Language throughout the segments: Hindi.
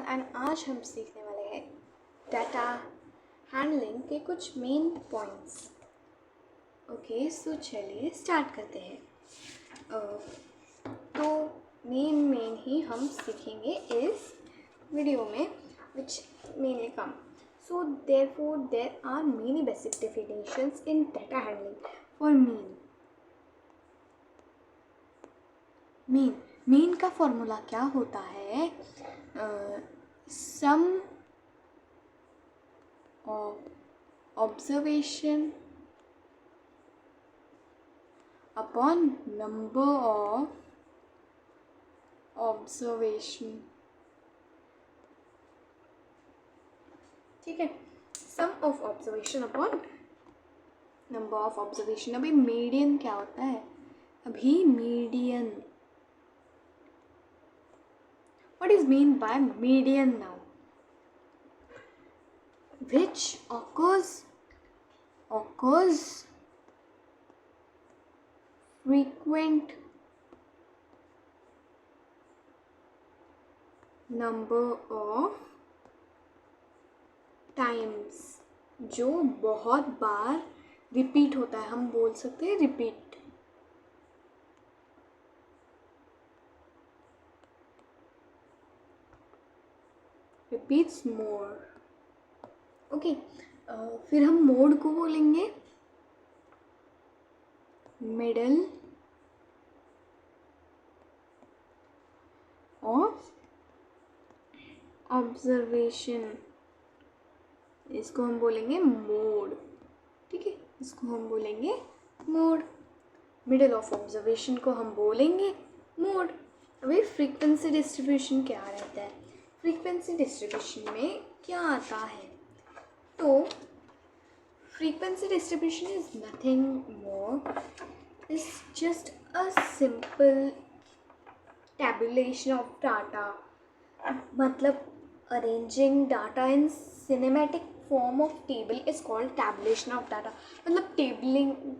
एंड आज हम सीखने वाले हैं डाटा हैंडलिंग के कुछ मेन पॉइंट्स। ओके, सो चलिए स्टार्ट करते हैं। तो मेन ही हम सीखेंगे इस वीडियो में, which mainly come. So therefore there are many basic definitions in data handling. For mean का फॉर्मूला क्या होता है? Sum of observation upon number of observation. ठीक है, sum of observation upon number of observation. अभी मीडियन क्या होता है? Median, what is mean by median now? Which occurs frequent number of times, जो बहुत बार रिपीट होता है। हम बोल सकते हैं रिपीट। रिपीट्स मोर। ओके, फिर हम मोड को बोलेंगे मिडल ऑफ ऑब्जर्वेशन। इसको हम बोलेंगे मोड। ठीक है, इसको हम बोलेंगे मोड। मिडल ऑफ ऑब्जर्वेशन को हम बोलेंगे मोड। अभी फ्रीक्वेंसी डिस्ट्रीब्यूशन क्या रहता है? फ्रीक्वेंसी डिस्ट्रीब्यूशन में क्या आता है? तो frequency distribution is nothing more, is just a simple tabulation of data, मतलब arranging data in cinematic form of table is called tabulation of data। मतलब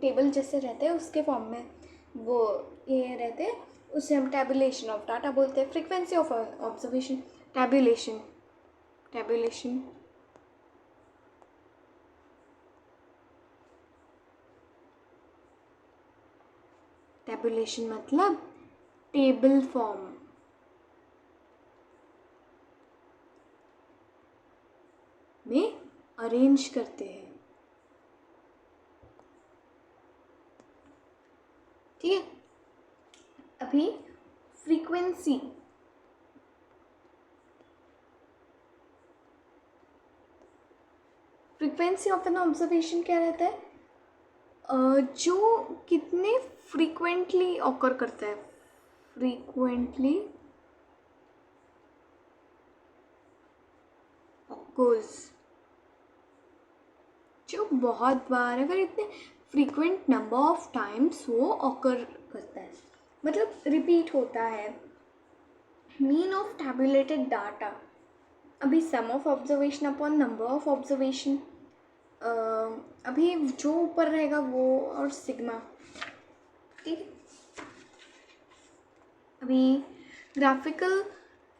टेबल जैसे रहते हैं उसके फॉर्म में वो ये रहते हैं, उसे हम tabulation of data बोलते हैं। फ्रीक्वेंसी ऑफ ऑब्जर्वेशन, tabulation मतलब टेबल फॉर्म में अरेंज करते हैं। ठीक है, अभी फ्रीक्वेंसी ऑफ एन ऑब्जर्वेशन क्या रहता है? जो कितने फ्रीक्वेंटली ऑकर करता है। फ्रीक्वेंटली ऑकर्स, जो बहुत बार, अगर इतने फ्रीक्वेंट नंबर ऑफ टाइम्स वो ऑकर करता है, मतलब रिपीट होता है। मीन ऑफ टैबुलेटेड डाटा, अभी sum of observation upon number of observation. अभी जो ऊपर रहेगा वो और सिग्मा। ठीक है, अभी graphical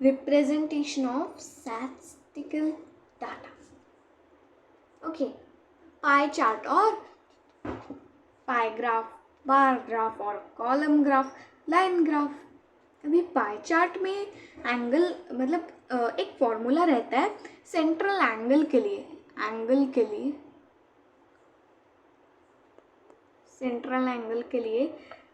representation of statistical data. Okay, pie chart और पाई ग्राफ, बार ग्राफ और कॉलम ग्राफ, लाइन ग्राफ। अभी पाई चार्ट में एंगल, मतलब एक फॉर्मूला रहता है सेंट्रल एंगल के लिए। सेंट्रल एंगल के लिए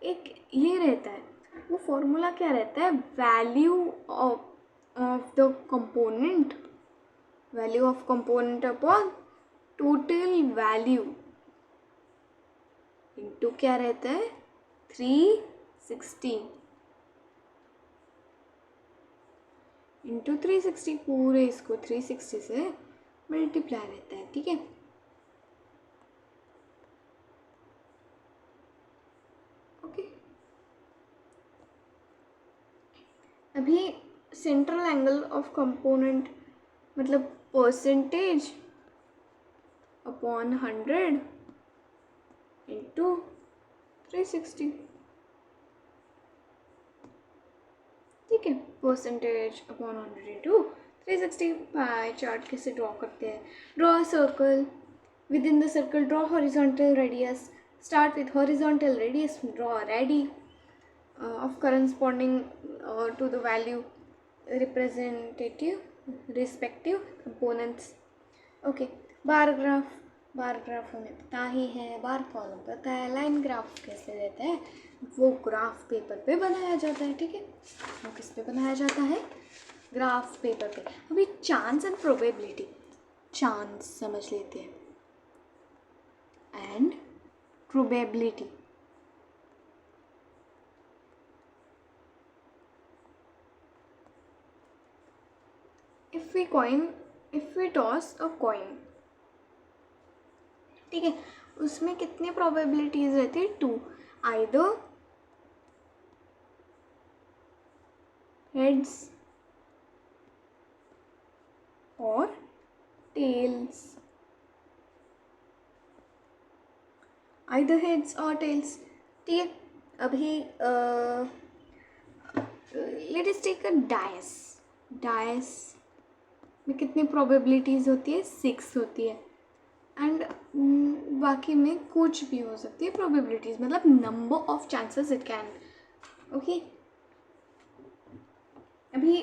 एक ये रहता है, वो फॉर्मूला क्या रहता है? Value of the component, value of component upon total value into क्या रहता है? 360 इंटू 360, पूरे इसको 360 से मल्टीप्लाई रहता है। ठीक है, ओके। अभी सेंट्रल एंगल ऑफ कंपोनेंट मतलब परसेंटेज अपॉन 100 इंटू 360। ठीक है, percentage upon 100 into 360 pie chart कैसे ड्रॉ करते हैं? Draw a circle, with in the circle draw horizontal radius, start with horizontal radius, draw ready of corresponding to the value representative respective components. Okay, bar graph हमें पता ही है, बार कॉलम पता है, लाइन ग्राफ कैसे देते हैं वो ग्राफ पेपर पे बनाया जाता है, ठीक है। वो किस पे बनाया जाता है? ग्राफ पेपर पे। अभी चांस एंड प्रोबेबिलिटी, चांस समझ लेते हैं and probability. if we toss a coin, ठीक है, उसमें कितनी प्रोबेबिलिटीज रहती है? 2, आइदर हेड्स और टेल्स, आइदर हेड्स और टेल्स, ठीक है। अभी let us take a dice में कितनी प्रोबेबिलिटीज़ होती है? 6 होती है। एंड बाकी में कुछ भी हो सकती है प्रोबेबिलिटीज़, मतलब number of chances it can. Okay, अभी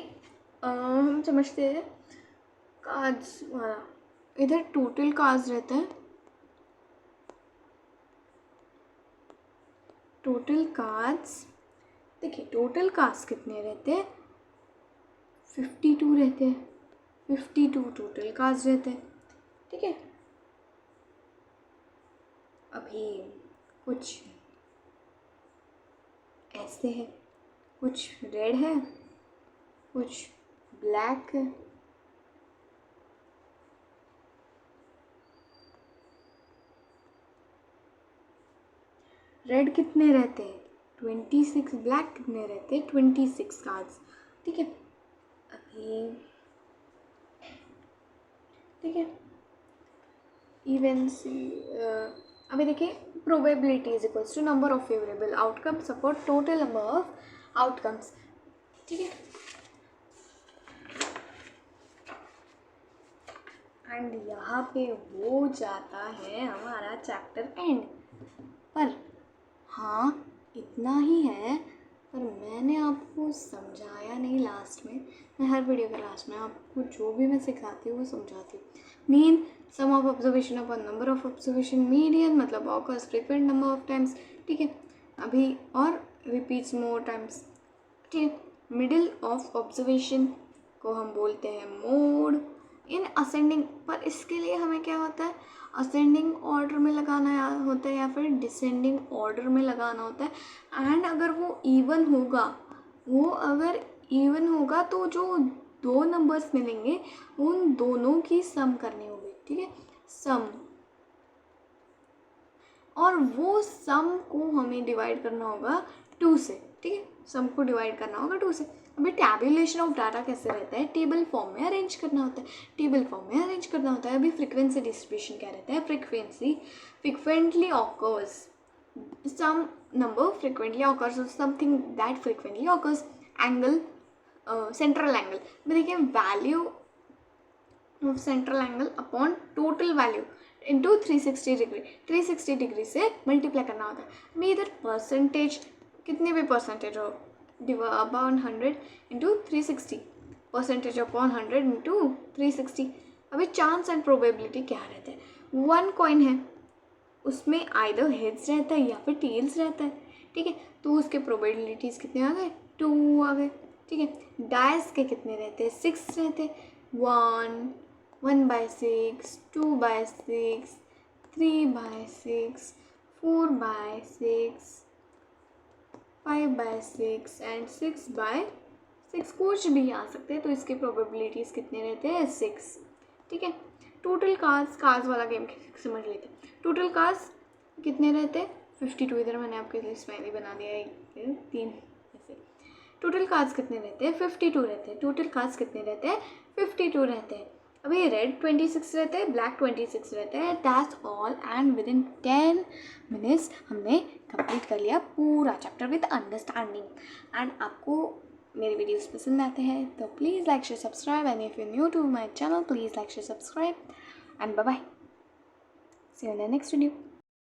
हम समझते हैं कार्ड्स वाला। इधर टोटल कार्ड्स रहते हैं, टोटल कार्ड्स, देखिए टोटल कार्ड्स कितने रहते हैं? 52 रहते हैं, 52 टोटल कार्ड्स रहते हैं, ठीक है। अभी कुछ ऐसे है, कुछ रेड है, कुछ ब्लैक है, रेड कितने रहते हैं? 26, ब्लैक कितने रहते हैं? 26 कार्ड्स, ठीक है। ठीक है, इवेंट्स। अभी देखिए, probability is equals to number of favourable outcomes upon total number of outcomes, ठीक है। एंड यहाँ पे हो जाता है हमारा चैप्टर एंड। पर हाँ, इतना ही है, पर मैंने आपको समझाया नहीं लास्ट में। मैं हर वीडियो के लास्ट में आपको जो भी मैं सिखाती हूँ वो समझाती हूँ। Mean sum of observation upon number of observation, median मतलब occurs frequent number of times, ठीक है। अभी और रिपीट्स मोर टाइम्स, ठीक है। मिडिल ऑफ ऑब्जर्वेशन को हम बोलते हैं मोड इन असेंडिंग। पर इसके लिए हमें क्या होता है? असेंडिंग ऑर्डर में लगाना होता है या फिर डिसेंडिंग ऑर्डर में लगाना होता है। एंड अगर वो इवन होगा तो जो 2 नंबर्स मिलेंगे उन दोनों की सम करनी होगी, ठीक है, सम। और वो सम को हमें डिवाइड करना होगा 2 से, ठीक है, सम को डिवाइड करना होगा 2 से। अभी टैबुलेशन ऑफ डाटा कैसे रहता है? टेबल फॉर्म में अरेंज करना होता है, अभी फ्रीक्वेंसी डिस्ट्रीब्यूशन क्या रहता है? Frequently occurs some number, frequently occurs something that frequently occurs. Angle, central angle में देखिए, value of central angle upon total value into 360 degree, 360 degree से मल्टीप्लाई करना होता है। अभी इधर परसेंटेज, कितने भी परसेंटेज हो, upon 100 into 360, percentage upon 100 into 360। अभी चांस एंड प्रोबेबिलिटी क्या रहता है? 1 कॉइन है, उसमें आइदर हेड्स रहता है या फिर टेल्स रहता है, ठीक है, तो उसके प्रोबेबिलिटीज़ कितने आ गए? 2 आ गए, ठीक है। डायस के कितने रहते हैं? 6 रहते हैं। 1/6, 2/6, 3/6, 4/6, 5/6 एंड 6/6, कुछ भी आ सकते हैं। तो इसके प्रोबेबिलिटीज़ कितने रहते हैं? 6, ठीक है। टोटल कार्स वाला गेम समझ लेते हैं। टोटल कार्स कितने रहते हैं? 52। इधर मैंने आपके लिए स्माइली बना दिया है 3 ऐसे। टोटल कार्स कितने रहते हैं? 52 रहते हैं। टोटल कार्स कितने रहते हैं? 52 रहते हैं। अभी रेड 26 रहते हैं, ब्लैक 26 रहते हैं। That's all. And with in 10 minutes हमने कंप्लीट कर लिया पूरा चैप्टर विद अंडरस्टैंडिंग। एंड आपको मेरे वीडियोस पसंद आते हैं तो please like share subscribe, and if you new to my channel please like share subscribe, and bye bye, see you in the next video.